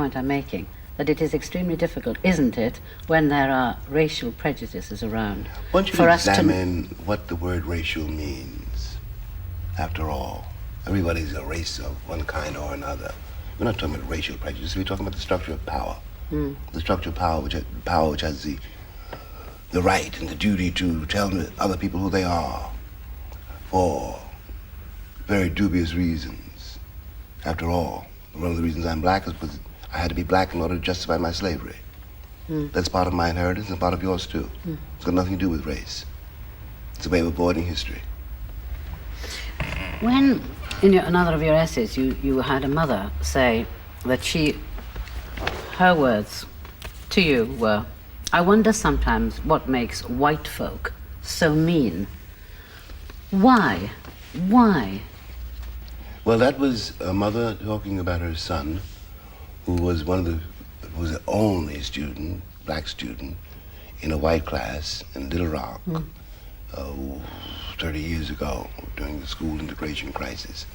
point I'm making, that it is extremely difficult, isn't it, when there are racial prejudices around? I want you to examine what the word racial means. After all, everybody's a race of one kind or another. We're not talking about racial prejudice, we're talking about the structure of power. The structure of power which has the right and the duty to tell other people who they are for very dubious reasons. After all, one of the reasons I'm black is because I had to be black in order to justify my slavery. That's part of my inheritance and part of yours too. It's got nothing to do with race. It's a way of avoiding history. When, in another of your essays, you had a mother say that her words to you were, "I wonder sometimes what makes white folk so mean." Why? Why? Well, that was a mother talking about her son, who was was the only student, black student, in a white class in Little Rock 30 years ago during the school integration crisis.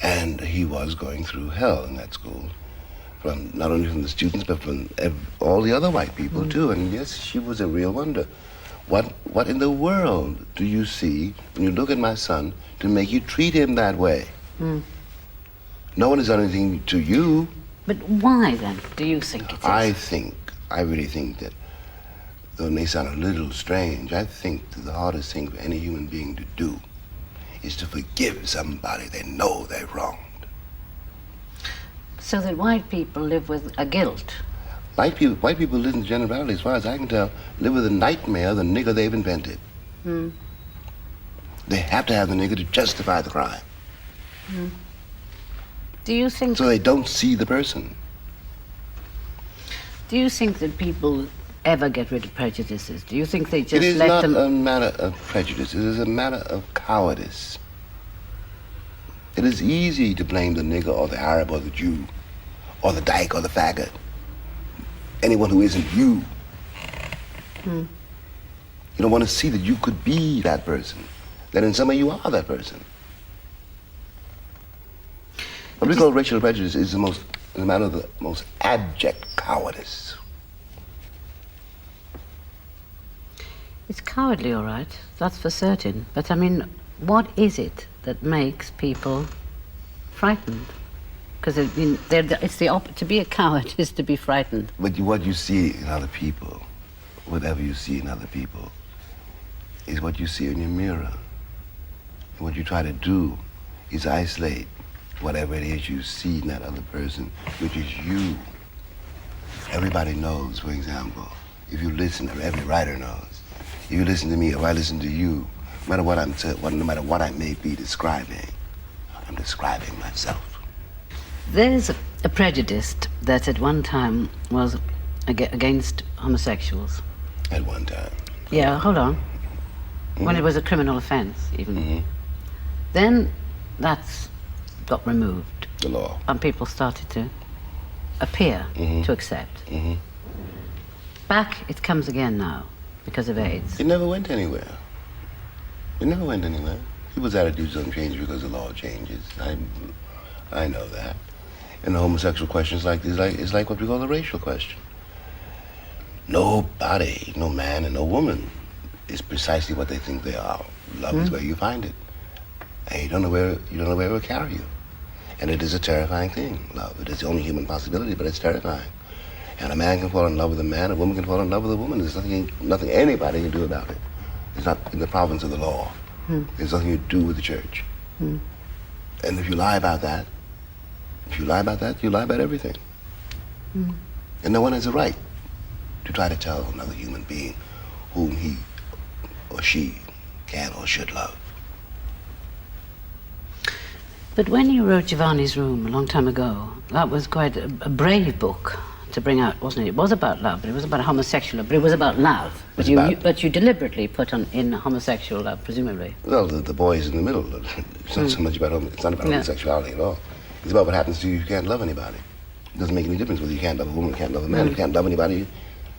And he was going through hell in that school, not only from the students, but from all the other white people too. And yes, she was a real wonder. What in the world do you see when you look at my son to make you treat him that way? No one has done anything to you. But why then do you think it is? I really think that, though it may sound a little strange, I think that the hardest thing for any human being to do is to forgive somebody they know they've wronged. So that white people live with a guilt? White people live in generality, as far as I can tell, live with a nightmare of the nigger they've invented. They have to have the nigger to justify the crime. Do you think... So they don't see the person. Do you think that people ever get rid of prejudices? Do you think they just let them... It is not a matter of prejudice. It is a matter of cowardice. It is easy to blame the nigger or the Arab or the Jew or the dyke or the faggot. Anyone who isn't you. You don't want to see that you could be that person, that in some way you are that person. What we call racial prejudice is a matter of the most abject cowardice. It's cowardly, all right, that's for certain. But I mean, what is it that makes people frightened? Because to be a coward is to be frightened. But what you see in other people, whatever you see in other people, is what you see in your mirror. And what you try to do is isolate whatever it is you see in that other person, which is you. Everybody knows, for example, if you listen, every writer knows, if you listen to me, if I listen to you, no matter what I may be describing, I'm describing myself. There's a prejudice that at one time was against homosexuals. At one time? Yeah, hold on. When it was a criminal offense, even. Then that's got removed. The law. And people started to appear to accept. Back it comes again now because of AIDS. It never went anywhere. It never went anywhere. People's attitudes don't change because the law changes. I know that. And the homosexual question is like what we call the racial question. Nobody, no man and no woman, is precisely what they think they are. Love is where you find it. And you don't know where it will carry you. And it is a terrifying thing, love. It is the only human possibility, but it's terrifying. And a man can fall in love with a man, a woman can fall in love with a woman. There's nothing anybody can do about it. It's not in the province of the law. There's nothing to do with the church. And if you lie about that, you lie about everything. And no one has a right to try to tell another human being whom he or she can or should love. But when you wrote Giovanni's Room a long time ago, that was quite a brave book to bring out, wasn't it? It was about love, but it was about homosexual love, but it was about love. But you deliberately put in homosexual love, presumably. Well, the boy is in the middle. It's not so much about homosexuality at all. It's about what happens to you if you can't love anybody. It doesn't make any difference whether you can't love a woman or can't love a man. If you can't love anybody,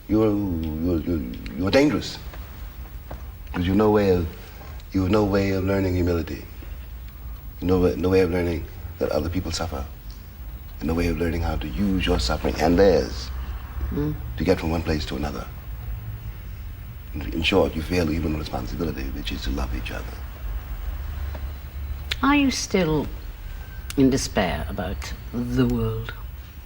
you're dangerous. Because you have no way of learning humility. No way of learning that other people suffer. in the way of learning how to use your suffering and theirs to get from one place to another. In short, you feel a human responsibility, which is to love each other. Are you still in despair about the world?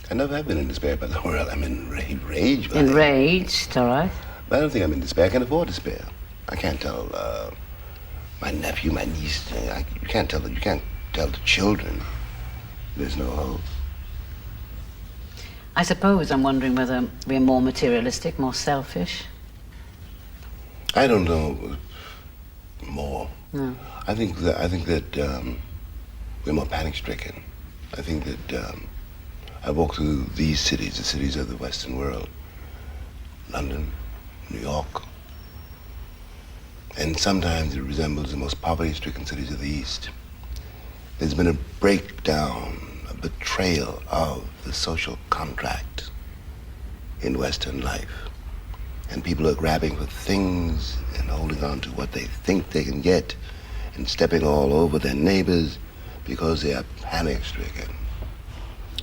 I never have been in despair about the world. I'm enraged by it. Enraged, all right. But I don't think I'm in despair. I can't afford despair. I can't tell my nephew, my niece. You can't tell the children there's no hope. I suppose I'm wondering whether we're more materialistic, more selfish. I don't know more. No. I think that we're more panic-stricken. I think that I walk through these cities, the cities of the Western world, London, New York, and sometimes it resembles the most poverty-stricken cities of the East. There's been a breakdown, a betrayal of the social contract in Western life. And people are grabbing for things and holding on to what they think they can get and stepping all over their neighbors because they are panic-stricken.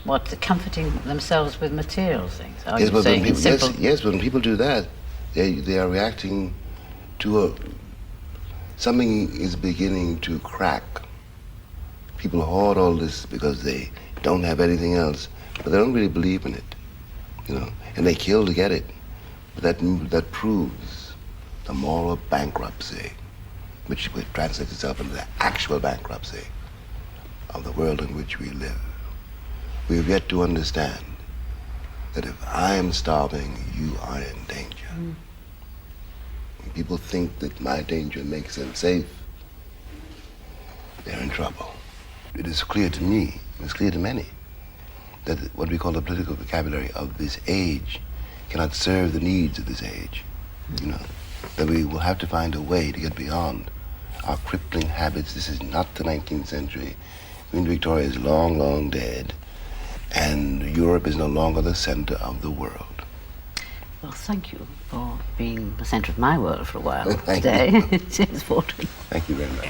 What, comforting themselves with material things? Are Yes, you but saying when people, simple? yes, but when people do that, they are reacting to something is beginning to crack. People hoard all this because they don't have anything else, but they don't really believe in it, and they kill to get it. But that proves the moral bankruptcy, which translates itself into the actual bankruptcy of the world in which we live. We have yet to understand that if I am starving, you are in danger. When people think that my danger makes them safe, they're in trouble. It is clear to me, it's clear to many, that what we call the political vocabulary of this age cannot serve the needs of this age. That we will have to find a way to get beyond our crippling habits. This is not the 19th century. Queen Victoria is long, long dead, and Europe is no longer the center of the world. Well, thank you for being the centre of my world for a while Thank today. you. Cheers, Baldwin. Thank you very much.